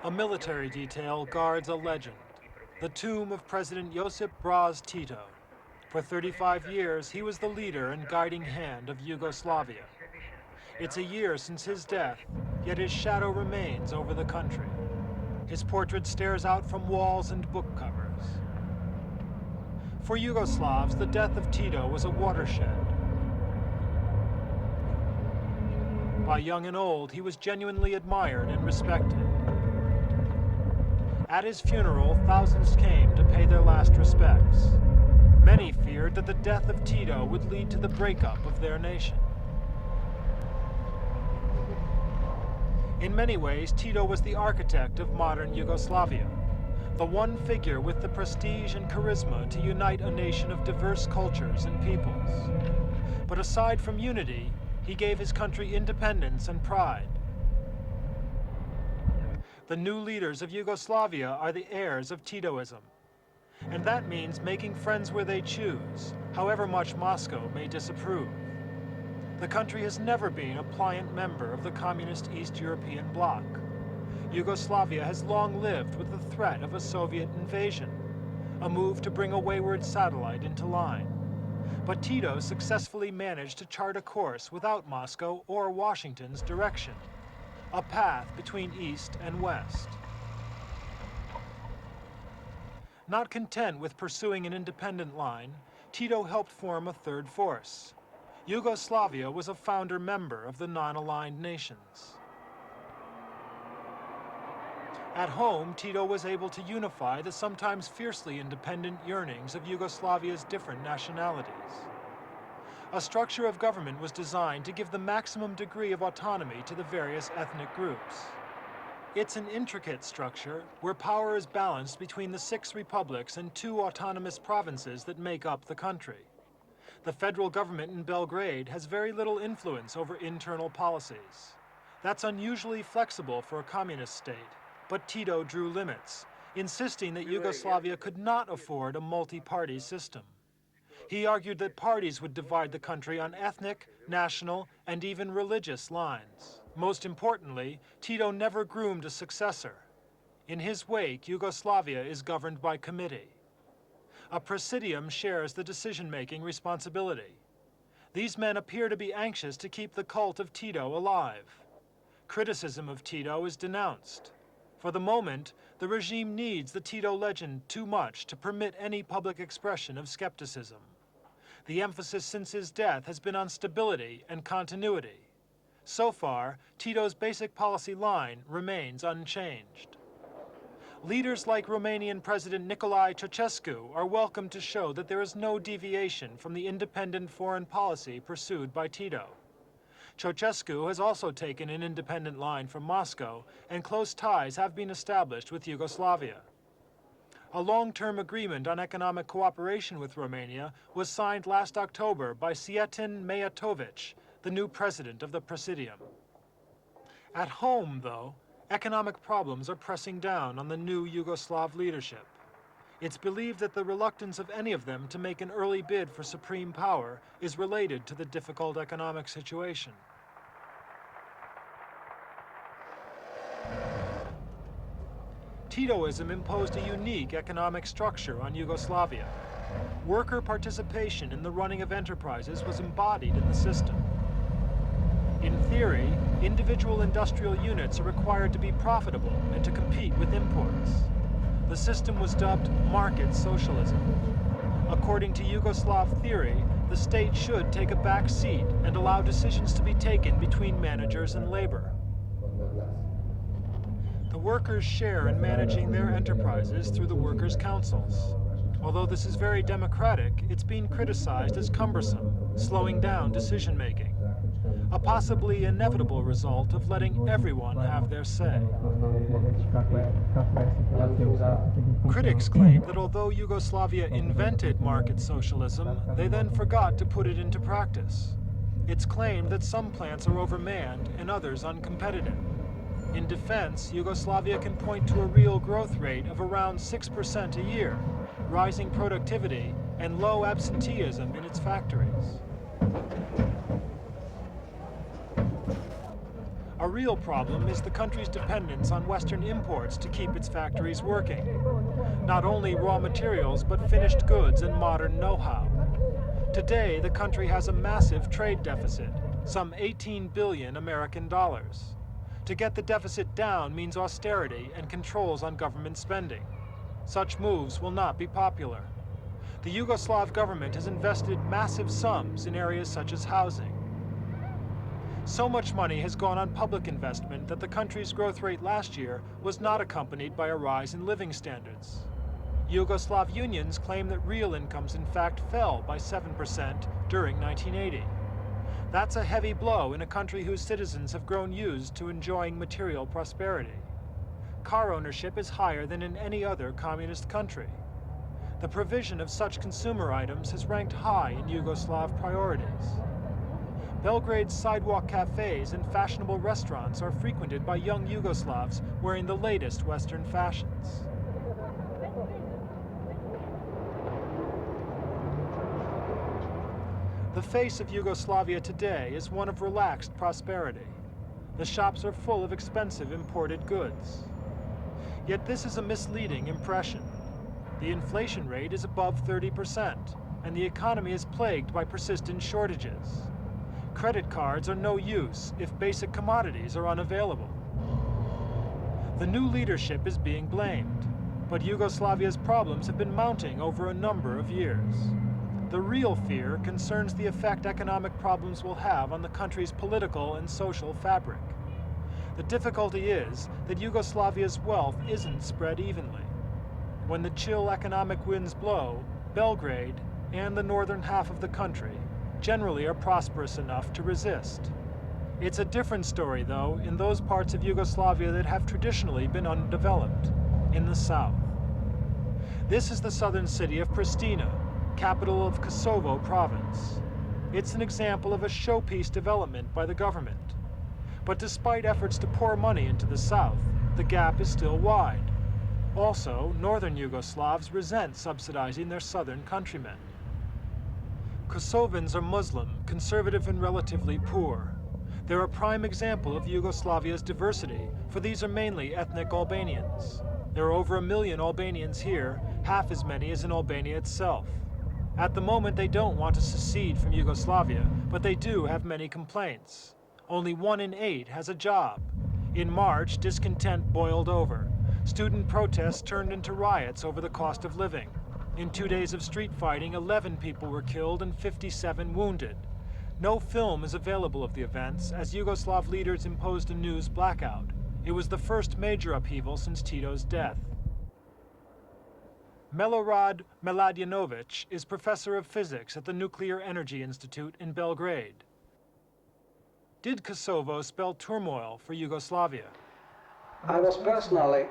A military detail guards a legend, the tomb of President Josip Broz Tito. For 35 years, he was the leader and guiding hand of Yugoslavia. It's a year since his death, yet his shadow remains over the country. His portrait stares out from walls and book covers. For Yugoslavs, the death of Tito was a watershed. By young and old, he was genuinely admired and respected. At his funeral, thousands came to pay their last respects. Many feared that the death of Tito would lead to the breakup of their nation. In many ways, Tito was the architect of modern Yugoslavia, the one figure with the prestige and charisma to unite a nation of diverse cultures and peoples. But aside from unity, he gave his country independence and pride. The new leaders of Yugoslavia are the heirs of Titoism. And that means making friends where they choose, however much Moscow may disapprove. The country has never been a pliant member of the communist East European bloc. Yugoslavia has long lived with the threat of a Soviet invasion, a move to bring a wayward satellite into line. But Tito successfully managed to chart a course without Moscow or Washington's direction, a path between East and West. Not content with pursuing an independent line, Tito helped form a third force. Yugoslavia was a founder member of the non-aligned nations. At home, Tito was able to unify the sometimes fiercely independent yearnings of Yugoslavia's different nationalities. A structure of government was designed to give the maximum degree of autonomy to the various ethnic groups. It's an intricate structure where power is balanced between the 6 republics and 2 autonomous provinces that make up the country. The federal government in Belgrade has very little influence over internal policies. That's unusually flexible for a communist state, but Tito drew limits, insisting that Yugoslavia could not afford a multi-party system. He argued that parties would divide the country on ethnic, national, and even religious lines. Most importantly, Tito never groomed a successor. In his wake, Yugoslavia is governed by committee. A presidium shares the decision-making responsibility. These men appear to be anxious to keep the cult of Tito alive. Criticism of Tito is denounced. For the moment, the regime needs the Tito legend too much to permit any public expression of skepticism. The emphasis since his death has been on stability and continuity. So far, Tito's basic policy line remains unchanged. Leaders like Romanian President Nicolae Ceausescu are welcome to show that there is no deviation from the independent foreign policy pursued by Tito. Ceausescu has also taken an independent line from Moscow, and close ties have been established with Yugoslavia. A long-term agreement on economic cooperation with Romania was signed last October by Cietin Mijatovic, the new president of the Presidium. At home, though, economic problems are pressing down on the new Yugoslav leadership. It's believed that the reluctance of any of them to make an early bid for supreme power is related to the difficult economic situation. Titoism imposed a unique economic structure on Yugoslavia. Worker participation in the running of enterprises was embodied in the system. In theory, individual industrial units are required to be profitable and to compete with imports. The system was dubbed market socialism. According to Yugoslav theory, the state should take a back seat and allow decisions to be taken between managers and labor. The workers share in managing their enterprises through the workers' councils. Although this is very democratic, it's being criticized as cumbersome, slowing down decision-making. A possibly inevitable result of letting everyone have their say. Critics claim that although Yugoslavia invented market socialism, they then forgot to put it into practice. It's claimed that some plants are overmanned and others uncompetitive. In defense, Yugoslavia can point to a real growth rate of around 6% a year, rising productivity, and low absenteeism in its factories. A real problem is the country's dependence on Western imports to keep its factories working. Not only raw materials, but finished goods and modern know-how. Today, the country has a massive trade deficit, some 18 billion American dollars. To get the deficit down means austerity and controls on government spending. Such moves will not be popular. The Yugoslav government has invested massive sums in areas such as housing. So much money has gone on public investment that the country's growth rate last year was not accompanied by a rise in living standards. Yugoslav unions claim that real incomes in fact fell by 7% during 1980. That's a heavy blow in a country whose citizens have grown used to enjoying material prosperity. Car ownership is higher than in any other communist country. The provision of such consumer items has ranked high in Yugoslav priorities. Belgrade's sidewalk cafes and fashionable restaurants are frequented by young Yugoslavs wearing the latest Western fashions. The face of Yugoslavia today is one of relaxed prosperity. The shops are full of expensive imported goods. Yet this is a misleading impression. The inflation rate is above 30%, and the economy is plagued by persistent shortages. Credit cards are no use if basic commodities are unavailable. The new leadership is being blamed, but Yugoslavia's problems have been mounting over a number of years. The real fear concerns the effect economic problems will have on the country's political and social fabric. The difficulty is that Yugoslavia's wealth isn't spread evenly. When the chill economic winds blow, Belgrade and the northern half of the country generally are prosperous enough to resist. It's a different story, though, in those parts of Yugoslavia that have traditionally been undeveloped, in the south. This is the southern city of Pristina, capital of Kosovo province. It's an example of a showpiece development by the government. But despite efforts to pour money into the south, the gap is still wide. Also, northern Yugoslavs resent subsidizing their southern countrymen. Kosovans are Muslim, conservative and relatively poor. They're a prime example of Yugoslavia's diversity, for these are mainly ethnic Albanians. There are over 1 million Albanians here, half as many as in Albania itself. At the moment, they don't want to secede from Yugoslavia, but they do have many complaints. Only 1 in 8 has a job. In March, discontent boiled over. Student protests turned into riots over the cost of living. In 2 days of street fighting, 11 people were killed and 57 wounded. No film is available of the events, as Yugoslav leaders imposed a news blackout. It was the first major upheaval since Tito's death. Milorad Miladjanovic is professor of physics at the Nuclear Energy Institute in Belgrade. Did Kosovo spell turmoil for Yugoslavia? I was personally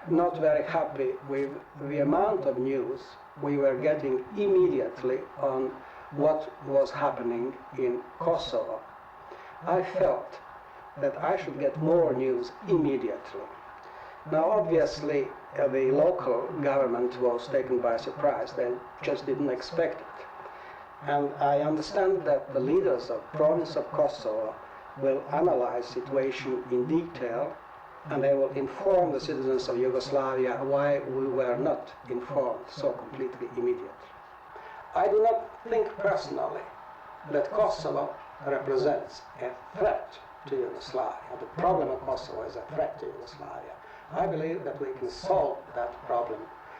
not very happy with the amount of news we were getting immediately on what was happening in Kosovo. I felt that I should get more news immediately. Now, obviously, the local government was taken by surprise. They just didn't expect it. And I understand that the leaders of the province of Kosovo will analyze the situation in detail, and they will inform the citizens of Yugoslavia why we were not informed so completely immediately. I do not think personally that Kosovo represents a threat to Yugoslavia. The problem of Kosovo is a threat to Yugoslavia. I believe that we can solve that problem,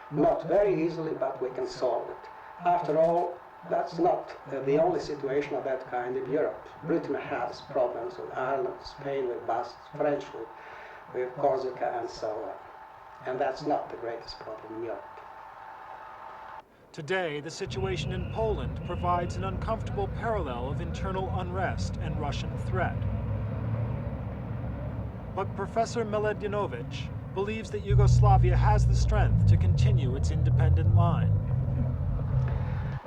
not very easily, but we can solve it. After all, that's not the only situation of that kind in Europe. Britain has problems with Ireland, Spain with Basques, French with Corsica, and so on. And that's not the greatest problem in Europe. Today, the situation in Poland provides an uncomfortable parallel of internal unrest and Russian threat. But Professor Miladjanovic believes that Yugoslavia has the strength to continue its independent line.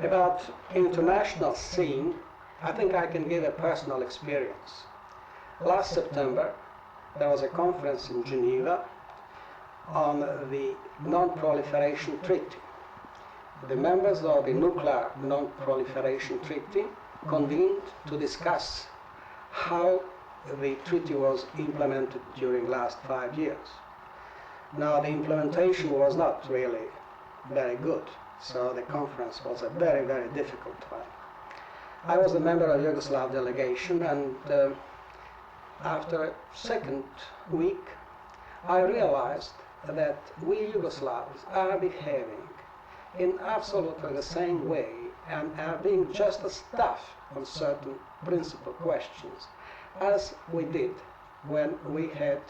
About international scene, I think I can give a personal experience. Last September, there was a conference in Geneva on the Non-Proliferation Treaty. The members of the Nuclear Non-Proliferation Treaty convened to discuss how the treaty was implemented during last 5 years. Now, the implementation was not really very good, so the conference was a very, very difficult one. I was a member of the Yugoslav delegation, and after a second week, I realized that we Yugoslavs are behaving in absolutely the same way and are being just as tough on certain principal questions as we did when we had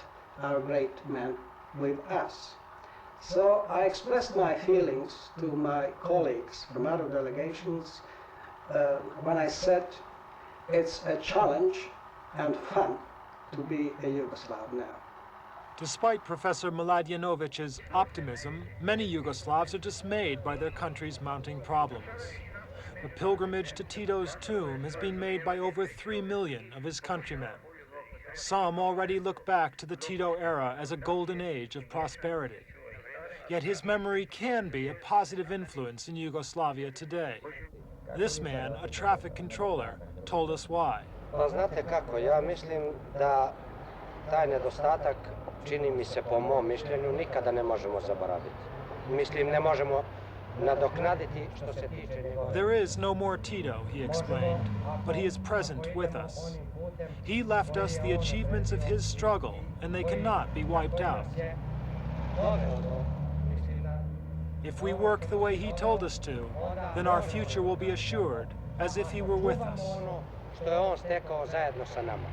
our great men with us. So I expressed my feelings to my colleagues from other delegations when I said it's a challenge and fun to be a Yugoslav now. Despite Professor Mladenović's optimism, many Yugoslavs are dismayed by their country's mounting problems. The pilgrimage to Tito's tomb has been made by over 3 million of his countrymen. Some already look back to the Tito era as a golden age of prosperity. Yet his memory can be a positive influence in Yugoslavia today. This man, a traffic controller, told us why. Pa znate kako, ja mislim da taj nedostatak, čini mi se po mom mišljenju, nikada ne možemo zaboraviti. Mislim, ne možemo nadoknaditi što se tiče njegove. There is no more Tito, he explained, but he is present with us. He left us the achievements of his struggle, and they cannot be wiped out. If we work the way he told us to, then our future will be assured, as if he were with us. Što je on stekao zajedno sa nama.